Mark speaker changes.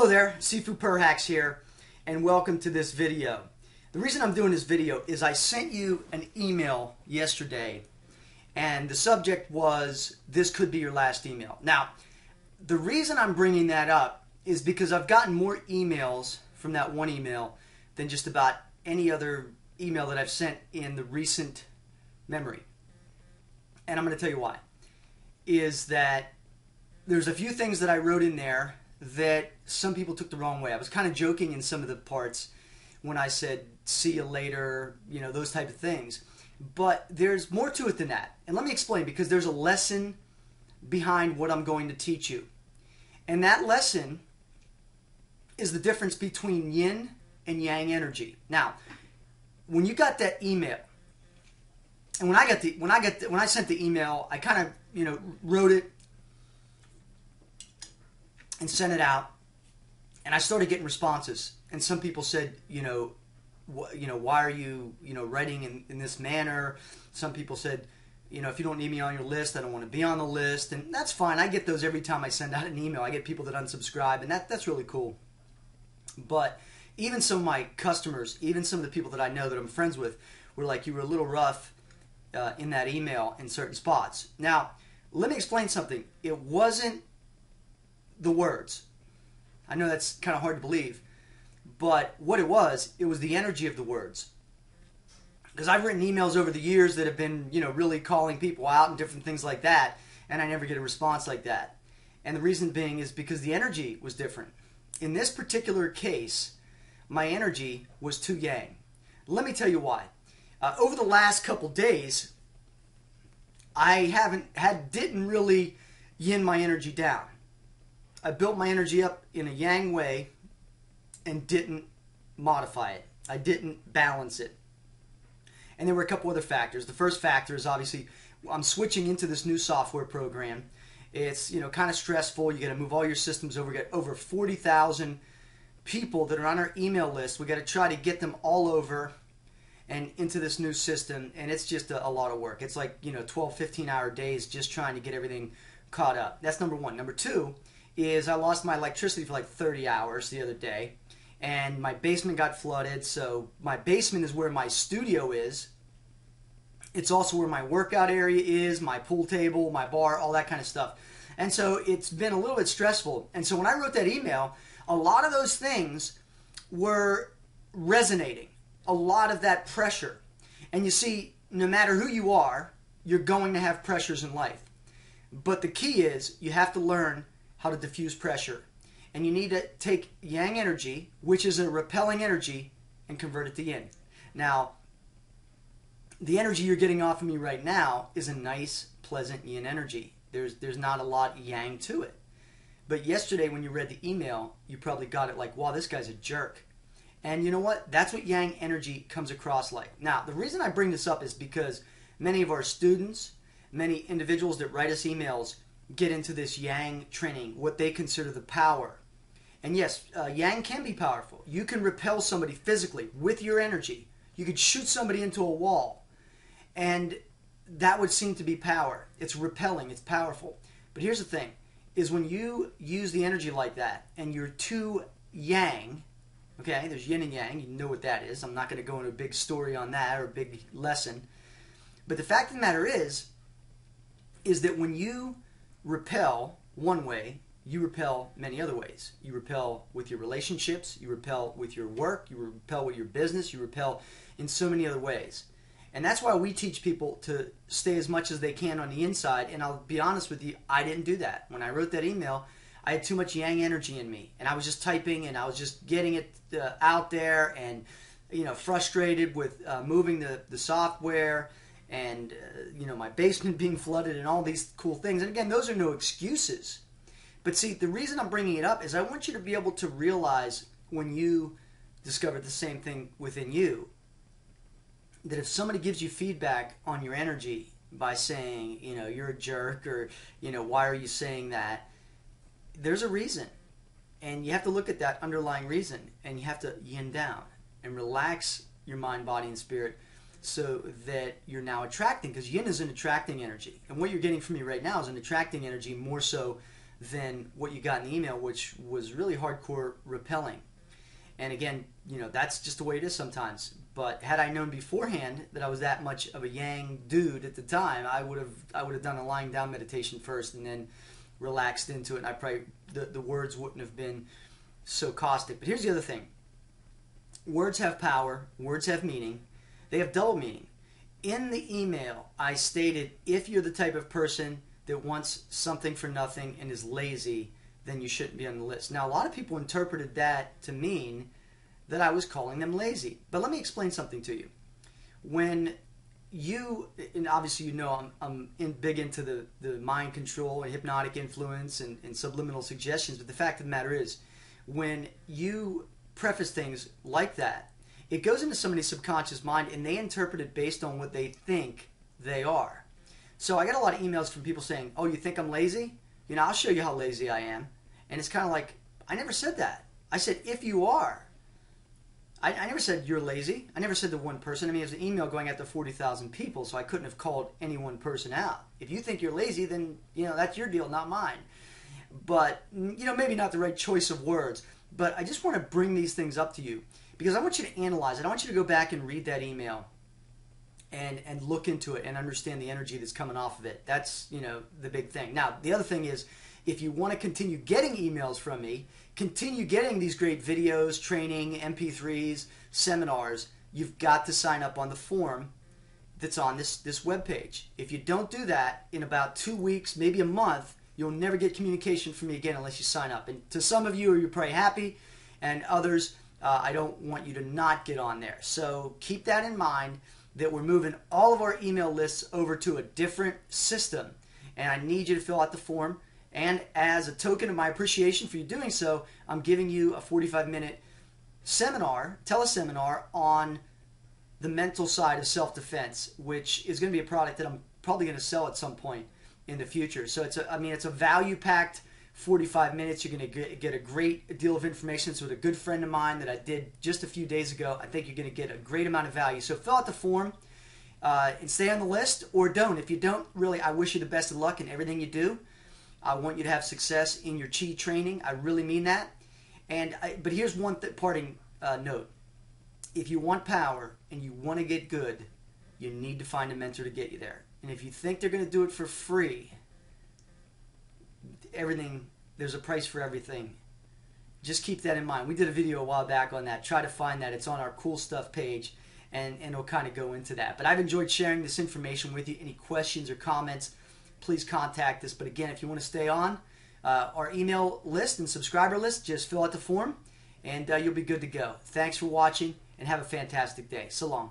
Speaker 1: Hello there, Sifu Perhacs here, and welcome to this video. The reason I'm doing this video is I sent you an email yesterday, and the subject was, this could be your last email. Now, the reason I'm bringing that up is because I've gotten more emails from that one email than just about any other email that I've sent in the recent memory. And I'm going to tell you why. Is that there's a few things that I wrote in there that some people took the wrong way. I was kind of joking in some of the parts when I said, see you later, you know, those type of things. But there's more to it than that. And let me explain, because there's a lesson behind what I'm going to teach you. And that lesson is the difference between yin and yang energy. Now, when you got that email, and when I sent the email, I kind of, wrote it and sent it out, and I started getting responses. And some people said, why are you, writing in this manner? Some people said, if you don't need me on your list, I don't want to be on the list. And that's fine. I get those every time I send out an email. I get people that unsubscribe, and that's really cool. But even some of my customers, even some of the people that I know that I'm friends with, were like, you were a little rough in that email in certain spots. Now, let me explain something. It wasn't the words. I know that's kind of hard to believe, but what it was the energy of the words. Because I've written emails over the years that have been, really calling people out and different things like that, and I never get a response like that. And the reason being is because the energy was different. In this particular case, my energy was too yang. Let me tell you why. Over the last couple days, I didn't really yin my energy down. I built my energy up in a yang way and didn't modify it. I didn't balance it. And there were a couple other factors. The first factor is obviously I'm switching into this new software program. It's kind of stressful. You got to move all your systems over. We got over 40,000 people that are on our email list. We got to try to get them all over and into this new system, and it's just a lot of work. It's like 12, 15-hour days just trying to get everything caught up. That's number one. Number two is I lost my electricity for like 30 hours the other day, and my basement got flooded. So my basement is where my studio is. It's also where my workout area is, my pool table, my bar, all that kind of stuff. And so it's been a little bit stressful. And so when I wrote that email, a lot of those things were resonating. A lot of that pressure. And you see, no matter who you are, you're going to have pressures in life. But the key is you have to learn how to diffuse pressure. And you need to take yang energy, which is a repelling energy, and convert it to yin. Now, the energy you're getting off of me right now is a nice, pleasant yin energy. There's not a lot yang to it. But yesterday when you read the email, you probably got it like, wow, this guy's a jerk. And you know what? That's what yang energy comes across like. Now, the reason I bring this up is because many of our students, many individuals that write us emails, get into this yang training, what they consider the power. And yes, yang can be powerful. You can repel somebody physically with your energy. You could shoot somebody into a wall, and that would seem to be power. It's repelling, it's powerful. But here's the thing, is when you use the energy like that, and you're too yang, okay, there's yin and yang, you know what that is. I'm not going to go into a big story on that or a big lesson. But the fact of the matter is that when you repel one way, you repel many other ways. You repel with your relationships, you repel with your work, you repel with your business, you repel in so many other ways. And that's why we teach people to stay as much as they can on the inside. And I'll be honest with you, I didn't do that. When I wrote that email, I had too much yang energy in me. And I was just typing, and I was just getting it out there, and frustrated with moving the software, and my basement being flooded and all these cool things. And again, those are no excuses. But see, the reason I'm bringing it up is I want you to be able to realize when you discover the same thing within you, that if somebody gives you feedback on your energy by saying, you're a jerk, or, why are you saying that? There's a reason. And you have to look at that underlying reason, and you have to yin down and relax your mind, body, and spirit so that you're now attracting, because yin is an attracting energy. And what you're getting from me right now is an attracting energy more so than what you got in the email, which was really hardcore repelling. And again, that's just the way it is sometimes. But had I known beforehand that I was that much of a yang dude at the time, I would have done a lying down meditation first and then relaxed into it. And I probably the words wouldn't have been so caustic. But here's the other thing: words have power. Words have meaning. They have double meaning. In the email, I stated, if you're the type of person that wants something for nothing and is lazy, then you shouldn't be on the list. Now, a lot of people interpreted that to mean that I was calling them lazy. But let me explain something to you. When you, and obviously I'm big into the mind control and hypnotic influence and subliminal suggestions, but the fact of the matter is, when you preface things like that, it goes into somebody's subconscious mind and they interpret it based on what they think they are. So I get a lot of emails from people saying, oh, you think I'm lazy? I'll show you how lazy I am. And it's kind of like, I never said that. I said, if you are. I never said you're lazy. I never said to one person. I mean, it was an email going out to 40,000 people, so I couldn't have called any one person out. If you think you're lazy, then, that's your deal, not mine. But, maybe not the right choice of words. But I just want to bring these things up to you because I want you to analyze it. I want you to go back and read that email and look into it and understand the energy that's coming off of it. That's, the big thing. Now, the other thing is, if you want to continue getting emails from me, continue getting these great videos, training, MP3s, seminars, you've got to sign up on the form that's on this webpage. If you don't do that, in about 2 weeks, maybe a month, you'll never get communication from me again unless you sign up. And to some of you, you're probably happy, and others, I don't want you to not get on there. So keep that in mind, that we're moving all of our email lists over to a different system. And I need you to fill out the form. And as a token of my appreciation for you doing so, I'm giving you a 45-minute seminar, teleseminar on the mental side of self-defense, which is going to be a product that I'm probably going to sell at some point in the future. So it's a value-packed 45 minutes. You're going to get a great deal of information. So with a good friend of mine that I did just a few days ago, I think you're going to get a great amount of value. So fill out the form and stay on the list, or don't. If you don't, really, I wish you the best of luck in everything you do. I want you to have success in your chi training. I really mean that. But here's one parting note. If you want power and you want to get good, you need to find a mentor to get you there. And if you think they're going to do it for free, there's a price for everything. Just keep that in mind. We did a video a while back on that. Try to find that. It's on our cool stuff page, and it'll kind of go into that. But I've enjoyed sharing this information with you. Any questions or comments, please contact us. But again, if you want to stay on our email list and subscriber list, just fill out the form and you'll be good to go. Thanks for watching and have a fantastic day. So long.